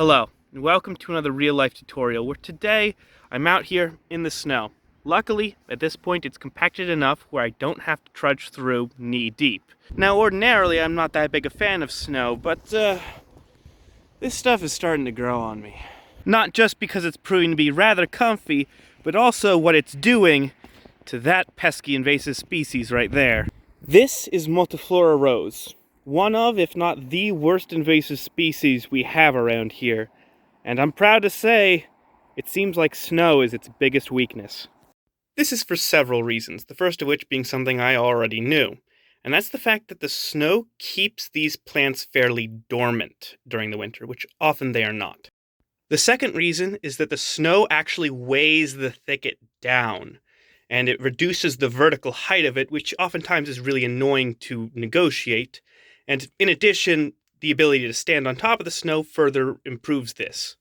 Hello, and welcome to another real-life tutorial where today I'm out here in the snow. Luckily, at this point it's compacted enough where I don't have to trudge through knee-deep. Now ordinarily I'm not that big a fan of snow, but this stuff is starting to grow on me. Not just because it's proving to be rather comfy, but also what it's doing to that pesky invasive species right there. This is Multiflora rose. One of, if not the worst invasive species we have around here. And I'm proud to say, it seems like snow is its biggest weakness. This is for several reasons, the first of which being something I already knew. And that's the fact that the snow keeps these plants fairly dormant during the winter, which often they are not. The second reason is that the snow actually weighs the thicket down, and it reduces the vertical height of it, which oftentimes is really annoying to negotiate. And in addition, the ability to stand on top of the snow further improves this.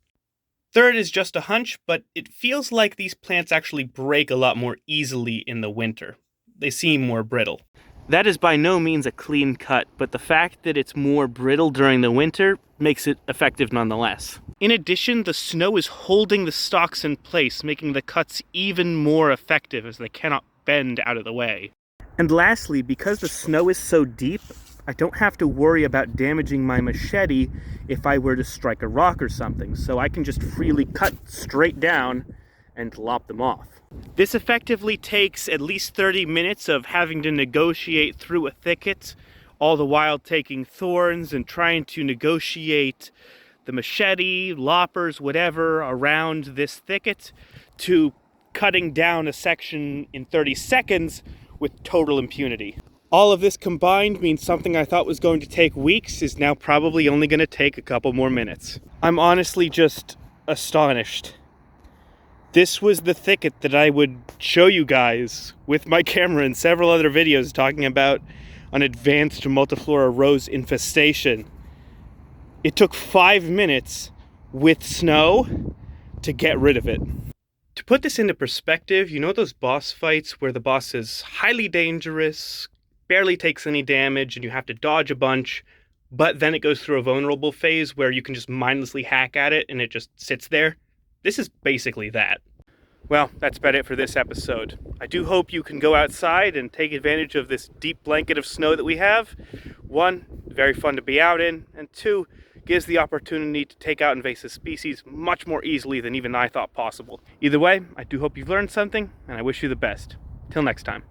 Third is just a hunch, but it feels like these plants actually break a lot more easily in the winter. They seem more brittle. That is by no means a clean cut, but the fact that it's more brittle during the winter makes it effective nonetheless. In addition, the snow is holding the stalks in place, making the cuts even more effective as they cannot bend out of the way. And lastly, because the snow is so deep, I don't have to worry about damaging my machete if I were to strike a rock or something, so I can just freely cut straight down and lop them off. This effectively takes at least 30 minutes of having to negotiate through a thicket, all the while taking thorns and trying to negotiate the machete, loppers, whatever around this thicket, to cutting down a section in 30 seconds with total impunity. All of this combined means something I thought was going to take weeks is now probably only going to take a couple more minutes. I'm honestly just astonished. This was the thicket that I would show you guys with my camera in several other videos talking about an advanced Multiflora rose infestation. It took 5 minutes with snow to get rid of it. To put this into perspective, you know those boss fights where the boss is highly dangerous, barely takes any damage, and you have to dodge a bunch, but then it goes through a vulnerable phase where you can just mindlessly hack at it and it just sits there? This is basically that. Well, that's about it for this episode. I do hope you can go outside and take advantage of this deep blanket of snow that we have. One, very fun to be out in, and two, gives the opportunity to take out invasive species much more easily than even I thought possible. Either way, I do hope you've learned something, and I wish you the best. Till next time.